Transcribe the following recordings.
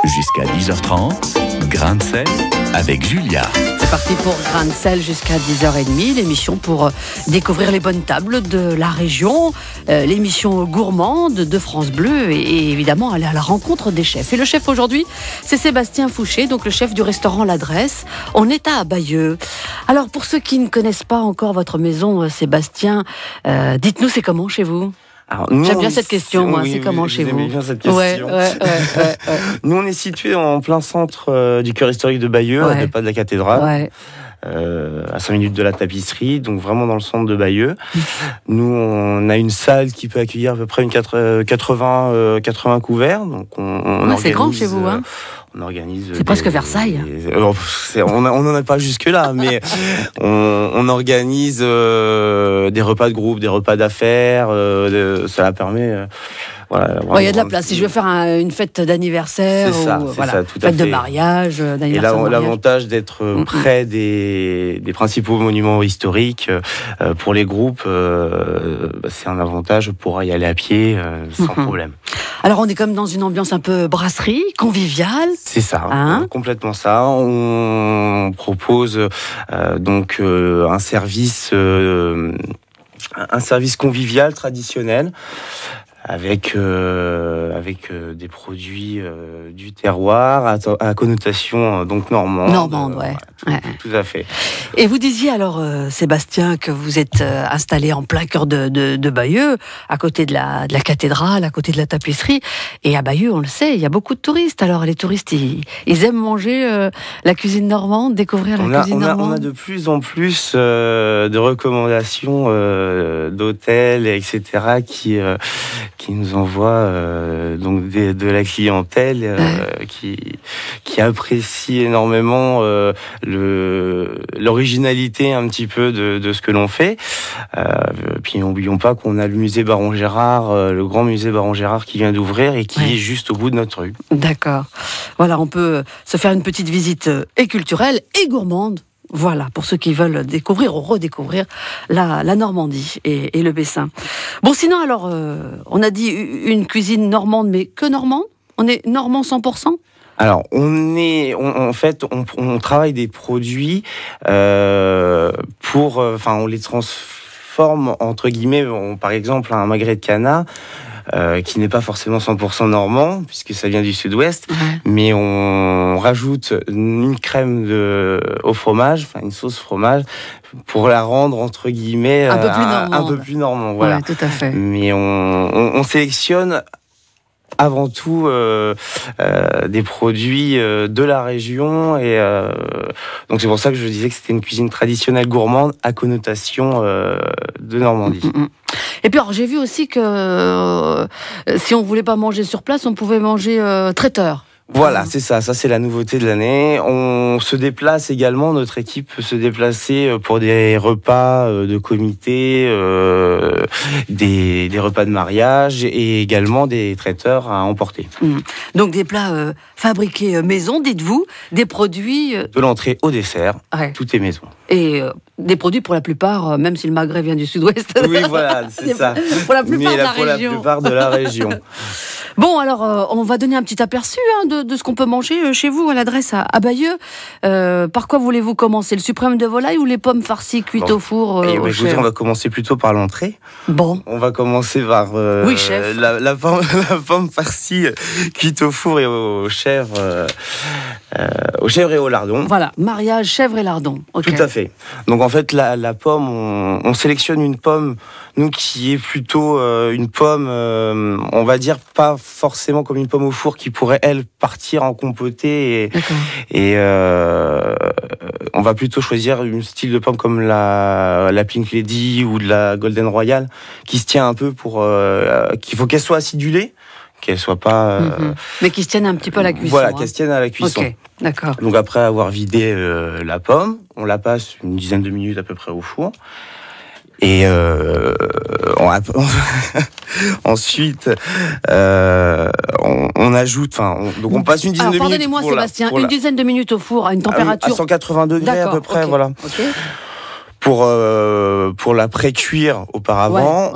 Jusqu'à 10h30, Grain de sel avec Julia. C'est parti pour Grain de sel jusqu'à 10h30, l'émission pour découvrir les bonnes tables de la région, l'émission gourmande de France Bleu et évidemment aller à la rencontre des chefs. Et le chef aujourd'hui, c'est Sébastien Fouché, donc le chef du restaurant L'Adresse. On est à Bayeux. Alors pour ceux qui ne connaissent pas encore votre maison, Sébastien, dites-nous c'est comment chez vous ? J'aime bien cette question, moi. Oui, c'est comment chez vous? Bien cette question. Ouais. Nous, on est situé en plein centre du cœur historique de Bayeux, à 2 pas de la cathédrale. Ouais. À 5 minutes de la tapisserie, donc vraiment dans le centre de Bayeux. Nous, on a une salle qui peut accueillir à peu près 80 couverts. Donc c'est grand chez vous, hein? On organise. C'est presque Versailles. On n'en est pas jusque-là, mais on organise des repas de groupe, des repas d'affaires. Ça permet. Il y a de la place. Si je veux faire une fête d'anniversaire, c'est ça, tout à fête fait. de mariage, d'anniversaire. Et l'avantage d'être près des principaux monuments historiques pour les groupes, c'est un avantage pour y aller à pied sans problème. Alors on est comme dans une ambiance un peu brasserie, conviviale. C'est ça, complètement ça. On propose donc un service convivial traditionnel. Avec des produits du terroir à connotation donc normande. Normande, ouais. Tout à fait. Et vous disiez alors, Sébastien, que vous êtes installé en plein cœur de Bayeux, à côté de la cathédrale, à côté de la tapisserie. Et à Bayeux, on le sait, il y a beaucoup de touristes. Alors les touristes, ils aiment manger la cuisine normande, découvrir la cuisine normande. On a de plus en plus de recommandations d'hôtels, etc., qui nous envoie donc de la clientèle qui apprécie énormément l'originalité un petit peu de ce que l'on fait. Puis n'oublions pas qu'on a le musée Baron Gérard, le grand musée Baron Gérard qui vient d'ouvrir et qui est juste au bout de notre rue. D'accord. Voilà, on peut se faire une petite visite et culturelle et gourmande. Voilà, pour ceux qui veulent découvrir ou redécouvrir la Normandie et le Bessin. Bon, sinon, alors, on a dit une cuisine normande, mais que normande ? On est normand 100% ? Alors, en fait, on travaille des produits on les transforme, entre guillemets, par exemple, un magret de canard, qui n'est pas forcément 100% normand, puisque ça vient du sud-ouest, mais on rajoute une crème au fromage, une sauce fromage, pour la rendre, entre guillemets, un peu plus normand. Voilà. Ouais, tout à fait. Mais on sélectionne avant tout des produits de la région et donc c'est pour ça que je disais que c'était une cuisine traditionnelle gourmande à connotation de Normandie. Et puis alors j'ai vu aussi que si on voulait pas manger sur place, on pouvait manger traiteur. Voilà, c'est ça c'est la nouveauté de l'année. On se déplace également, notre équipe peut se déplacer pour des repas de comité, des repas de mariage et également des traiteurs à emporter. Donc des plats fabriqués maison, dites-vous, des produits... De l'entrée au dessert, tout est maison. Et des produits pour la plupart, même si le magret vient du sud-ouest. Oui, voilà, c'est ça. Pour la plupart de la région. Pour la plupart de la région. Bon, alors, on va donner un petit aperçu de ce qu'on peut manger chez vous, à l'adresse à Bayeux. Par quoi voulez-vous commencer ? Le suprême de volaille ou les pommes farcies cuites au four on va commencer plutôt par l'entrée. Bon. On va commencer par chef. la pomme farcie cuite au four et aux chèvres et au lardon. Voilà, mariage, chèvre et lardon. Okay. Tout à fait. Donc en fait, la pomme, on sélectionne une pomme, nous, qui est plutôt une pomme, on va dire, pas forcément comme une pomme au four qui pourrait, elle, partir en compotée. Et on va plutôt choisir un style de pomme comme la Pink Lady ou de la Golden Royal, qui se tient un peu qu'il faut qu'elle soit acidulée, qu'elle soit pas... Mais qui se tienne un petit peu à la cuisson. Voilà, qu'elle se tienne à la cuisson. Ok, d'accord. Donc après avoir vidé la pomme, on la passe une dizaine de minutes à peu près au four. Et ensuite, on ajoute, donc on passe une dizaine de minutes. Pardonnez-moi, Sébastien, une dizaine de minutes au four à une température à 180 degrés à peu près, voilà. Okay. Pour la pré-cuire auparavant.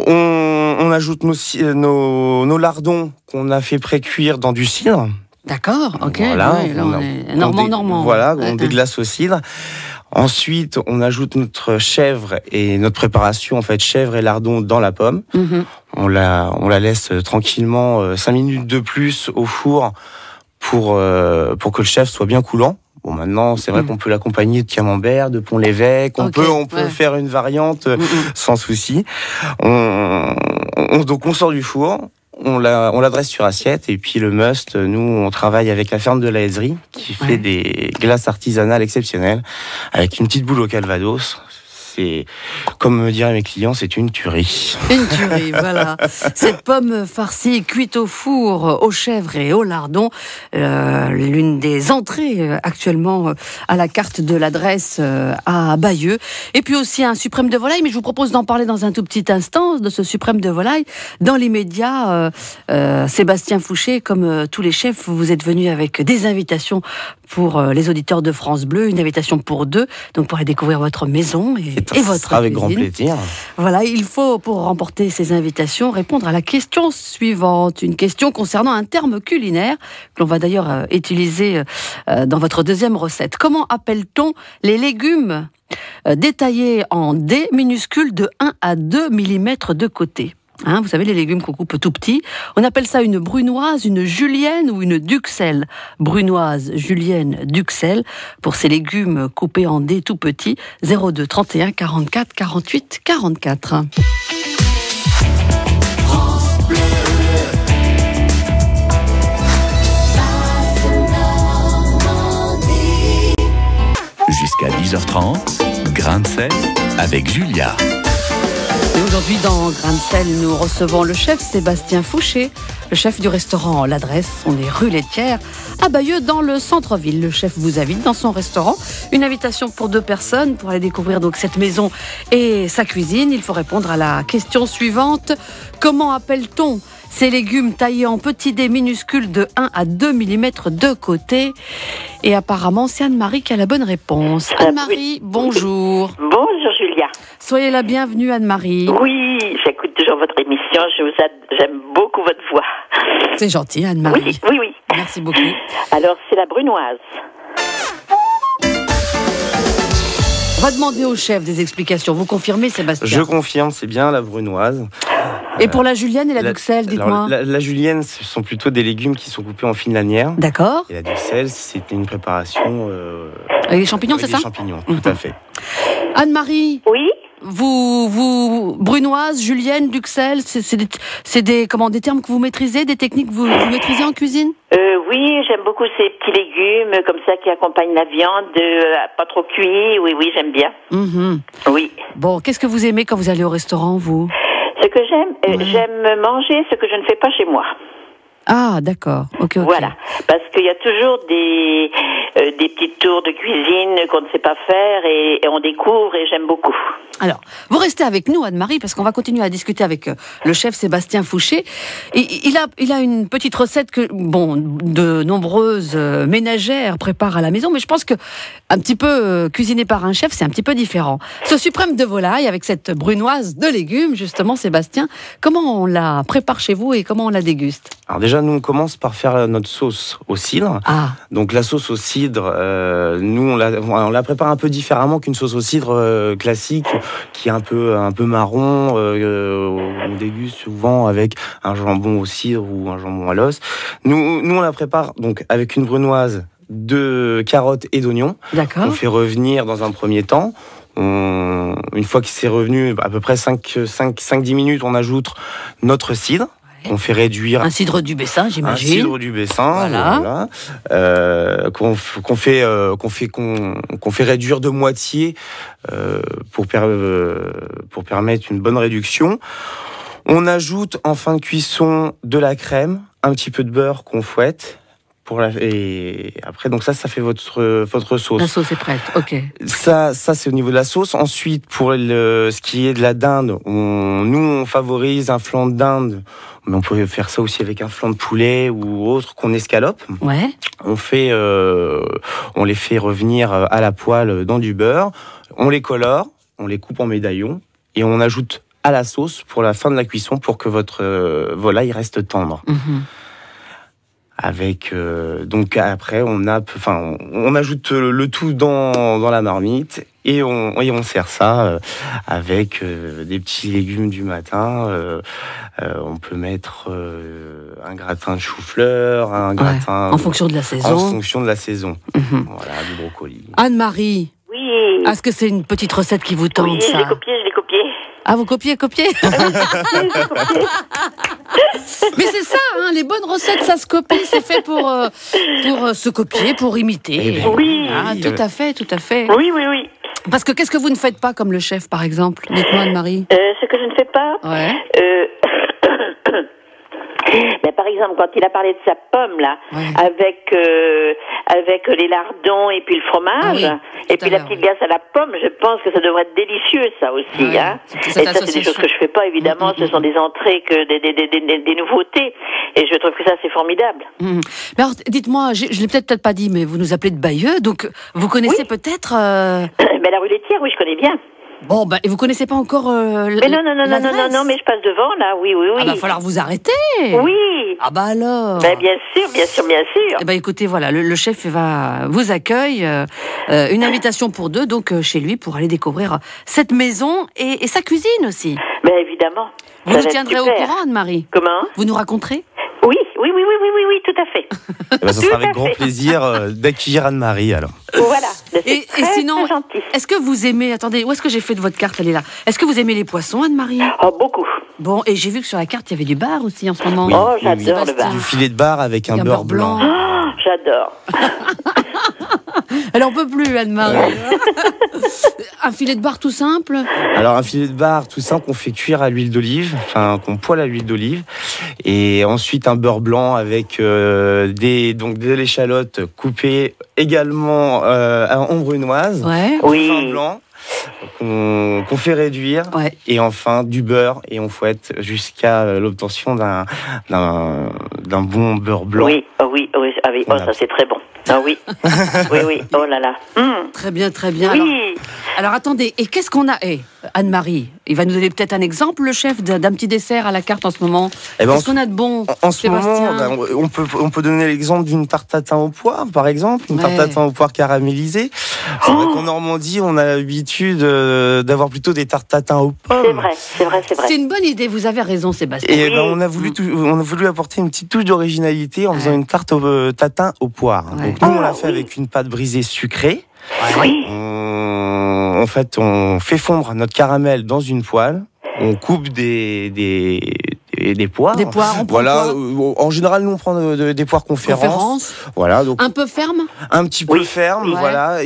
On ajoute nos lardons qu'on a fait pré-cuire dans du cidre. D'accord, ok. Voilà, Ouais, là, on est normand. Voilà, on déglace au cidre. Ensuite, on ajoute notre chèvre et notre préparation, en fait, chèvre et lardon dans la pomme. On la laisse tranquillement 5 minutes de plus au four pour que le chèvre soit bien coulant. Bon, maintenant, c'est vrai qu'on peut l'accompagner de camembert, de pont-l'évêque. On peut faire une variante sans souci. Donc, on sort du four. On la dresse sur assiette, et puis le must, nous, on travaille avec la ferme de la Haiserie qui fait des glaces artisanales exceptionnelles avec une petite boule au calvados. C'est, comme me diraient mes clients, c'est une tuerie. Une tuerie, voilà. Cette pomme farcie cuite au four, au chèvre et au lardon, l'une des entrées actuellement à la carte de l'adresse à Bayeux. Et puis aussi un suprême de volaille, mais je vous propose d'en parler dans un tout petit instant, de ce suprême de volaille. Dans l'immédiat, Sébastien Fouché, comme tous les chefs, vous êtes venu avec des invitations pour les auditeurs de France Bleu, une invitation pour 2, donc pour aller découvrir votre maison et votre avec cuisine. grand plaisir. Voilà, il faut, pour remporter ces invitations, répondre à la question suivante. Une question concernant un terme culinaire que l'on va d'ailleurs utiliser dans votre deuxième recette. Comment appelle-t-on les légumes détaillés en dés minuscules de 1 à 2 mm de côté ? Vous savez, les légumes qu'on coupe tout petits. On appelle ça une brunoise, une julienne ou une duxelle. Brunoise, julienne, duxelle. Pour ces légumes coupés en dés tout petits, 02 31 44 48 44. Jusqu'à 10h30, Grain de sel avec Julia. Et aujourd'hui, dans Grain de sel, nous recevons le chef Sébastien Fouché, le chef du restaurant L'Adresse. On est rue Laitière, à Bayeux, dans le centre-ville. Le chef vous invite dans son restaurant. Une invitation pour 2 personnes pour aller découvrir donc cette maison et sa cuisine. Il faut répondre à la question suivante. Comment appelle-t-on ces légumes taillés en petits dés minuscules de 1 à 2 mm de côté? Et apparemment, c'est Anne-Marie qui a la bonne réponse. Anne-Marie, bonjour. Bonjour Julia. Soyez la bienvenue, Anne-Marie. Oui, j'écoute toujours votre émission, j'aime beaucoup votre voix. C'est gentil, Anne-Marie. Oui. Merci beaucoup. Alors, c'est la brunoise. On va demander au chef des explications. Vous confirmez, Sébastien? Je confirme, c'est bien la brunoise. Et pour la julienne et la duxelle, dites-moi. La julienne, ce sont plutôt des légumes qui sont coupés en fines lanières. D'accord. Et la duxelle, c'était une préparation... avec des champignons, avec c'est ça? Des champignons, tout à fait. Anne-Marie, Oui. vous brunoise, julienne, duxelle, c'est des termes que vous maîtrisez, des techniques que vous maîtrisez en cuisine? Oui, j'aime beaucoup ces petits légumes comme ça qui accompagnent la viande, pas trop cuit. Oui, j'aime bien. Oui. Bon, qu'est-ce que vous aimez quand vous allez au restaurant, vous? Ce que j'aime manger ce que je ne fais pas chez moi. Ah, d'accord. Ok. Voilà, parce qu'il y a toujours des petits tours de cuisine qu'on ne sait pas faire et on découvre et j'aime beaucoup. Alors, vous restez avec nous, Anne-Marie, parce qu'on va continuer à discuter avec le chef Sébastien Fouché. Et il a une petite recette que, de nombreuses ménagères préparent à la maison, mais je pense que un petit peu cuisiné par un chef, c'est un petit peu différent. Ce suprême de volaille avec cette brunoise de légumes, justement, Sébastien, comment on la prépare chez vous et comment on la déguste? Alors déjà, nous, on commence par faire notre sauce au cidre. Ah. Donc la sauce au cidre, nous, on la prépare un peu différemment qu'une sauce au cidre classique, qui est un peu marron. On déguste souvent avec un jambon au cidre ou un jambon à l'os. Nous, on la prépare donc avec une brunoise de carottes et d'oignons. D'accord. On fait revenir dans un premier temps. Une fois qu'il s'est revenu à peu près 5-10 minutes, on ajoute notre cidre. On fait réduire un cidre du Bessin, j'imagine. Un cidre du Bessin, voilà. Qu'on fait réduire de moitié pour permettre une bonne réduction. On ajoute en fin de cuisson de la crème, un petit peu de beurre qu'on fouette. Et après, donc ça fait votre sauce. La sauce est prête, ok. Ça c'est au niveau de la sauce. Ensuite, pour ce qui est de la dinde, on favorise un flanc de dinde, mais on peut faire ça aussi avec un flanc de poulet ou autre qu'on escalope. Ouais. On les fait revenir à la poêle dans du beurre. On les colore, on les coupe en médaillons et on ajoute à la sauce pour la fin de la cuisson pour que votre volaille reste tendre. avec donc après on ajoute le tout dans la marmite et on sert ça avec des petits légumes du matin. On peut mettre un gratin de chou-fleur, un gratin en fonction de la saison. En fonction de la saison. Voilà, du brocoli. Anne-Marie. Oui. Est-ce que c'est une petite recette qui vous tente, Oui, ça? je l'ai copié. Ah, vous copiez Mais c'est ça, hein, les bonnes recettes, ça se copie, c'est fait pour se copier, pour imiter. Oui. Ah, tout à fait. Oui. Parce que qu'est-ce que vous ne faites pas comme le chef, par exemple? Dites-moi, Anne-Marie. Ce que je ne fais pas, Ouais. mais par exemple, quand il a parlé de sa pomme, là, avec les lardons et puis le fromage, et puis la petite glace à la pomme, je pense que ça devrait être délicieux, ça aussi. Ouais. Hein. Et ça, c'est des choses que je fais pas, évidemment. Ce sont des entrées, des nouveautés. Et je trouve que ça, c'est formidable. Mais alors, dites-moi, je l'ai peut-être pas dit, mais vous nous appelez de Bayeux, donc vous connaissez peut-être... Mais la rue laitière, oui, je connais bien. Bon, et vous connaissez pas encore mais non, mais je passe devant, là, oui. Ah, va falloir vous arrêter. Oui. Ah bah alors. Ben, bien sûr. Eh ben, écoutez, voilà, le chef vous accueille, une invitation pour deux, donc chez lui, pour aller découvrir cette maison et sa cuisine aussi. Ben, évidemment. Vous nous tiendrez au courant, Anne-Marie? Comment? Vous nous raconterez? Oui, tout à fait. Ce sera avec grand plaisir d'accueillir Anne-Marie, alors. Voilà. Et sinon, est-ce que vous aimez... Attendez, où est-ce que j'ai fait de votre carte? Elle est là. Est-ce que vous aimez les poissons, Anne-Marie? Oh, beaucoup. Bon, et j'ai vu que sur la carte, il y avait du bar aussi en ce moment. Oui, oh, j'adore le bar. Du filet de bar avec un beurre blanc. Oh, j'adore. Elle en peut plus, Anne-Marie. Un filet de bar tout simple? Alors, un filet de bar tout simple qu'on fait cuire à l'huile d'olive, qu'on poêle à l'huile d'olive. Et ensuite, un beurre blanc avec de l'échalote coupée également en brunoise. Ouais. Oui. Vin blanc. Qu'on fait réduire, et enfin du beurre, et on fouette jusqu'à l'obtention d'un bon beurre blanc. Oui. Oh, ça c'est très bon. Ah oui. oui. Oh là là. Très bien. Oui. Alors attendez, et qu'est-ce qu'on a? Anne-Marie, il va nous donner peut-être un exemple, le chef, d'un petit dessert à la carte en ce moment. Qu'est-ce qu'on a de bon, en ce Sébastien? moment, on peut donner l'exemple d'une tarte tatin au poire, par exemple, une tarte tatin au poire caramélisée. C'est vrai qu'en Normandie, on a l'habitude d'avoir plutôt des tartes tatin aux pommes. C'est vrai. C'est une bonne idée, vous avez raison, Sébastien. Et on a voulu apporter une petite touche d'originalité en faisant une tarte au tatin au poire. Donc nous, on l'a fait avec une pâte brisée sucrée. Oui. En fait, on fait fondre notre caramel dans une poêle. On coupe des poires. Des poires, on prend voilà. quoi? En général, nous on prend des poires conférences. Voilà. Donc un peu ferme. Un petit peu ferme, voilà.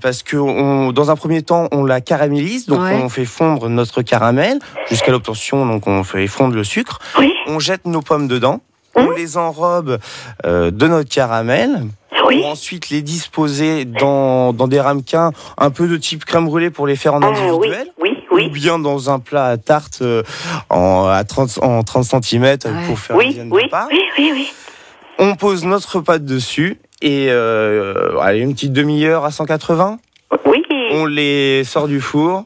Parce que dans un premier temps, on la caramélise, donc on fait fondre notre caramel jusqu'à l'obtention. Donc on fait fondre le sucre. Oui. On jette nos pommes dedans. On les enrobe de notre caramel. Pour ensuite les disposer dans des ramequins un peu de type crème brûlée pour les faire en individuel. Oui. Ou bien dans un plat à tarte en 30 cm pour faire une dizaine de parts. Oui. On pose notre pâte dessus et une petite demi-heure à 180. Oui. On les sort du four.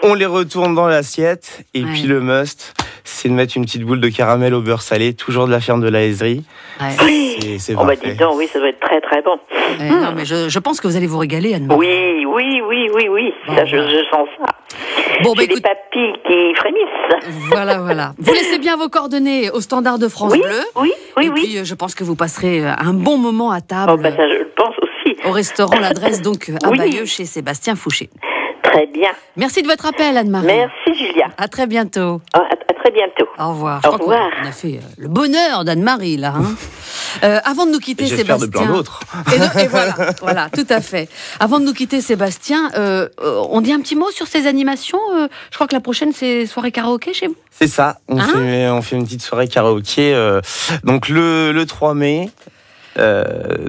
On les retourne dans l'assiette. Et puis le must, c'est de mettre une petite boule de caramel au beurre salé, toujours de la ferme de la Haiserie. C'est parfait. Dis donc, oui, ça doit être très très bon. Non, mais je pense que vous allez vous régaler, Anne-Marie. Oui. Bon, ça, je sens ça. J'ai des papilles qui frémissent. Voilà. Vous laissez bien vos coordonnées au standard de France Bleu. Oui. Puis, je pense que vous passerez un bon moment à table. Oh, ça, je le pense aussi. Au restaurant, l'adresse donc à Bayeux, chez Sébastien Fouché. Très bien. Merci de votre appel, Anne-Marie. Merci, Julia. À très bientôt. À très bientôt. Au revoir. Au revoir. On a fait le bonheur d'Anne-Marie, là. Avant de nous quitter, Sébastien... de plein d'autres. Et voilà, tout à fait. Avant de nous quitter, Sébastien, on dit un petit mot sur ces animations. Je crois que la prochaine, c'est soirée karaoké chez vous. C'est ça. On fait une petite soirée karaoké. Donc le 3 mai...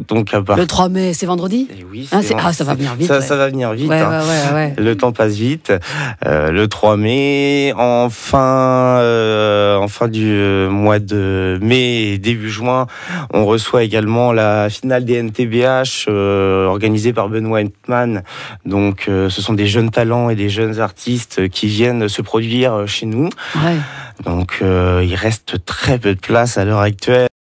donc le 3 mai, c'est vendredi? Oui, ça va venir vite. Ça va venir vite. Ouais. Le temps passe vite. Le 3 mai, en fin du mois de mai et début juin, on reçoit également la finale des NTBH organisée par Benoît Entman. Donc, ce sont des jeunes talents et des jeunes artistes qui viennent se produire chez nous. Donc, il reste très peu de place à l'heure actuelle.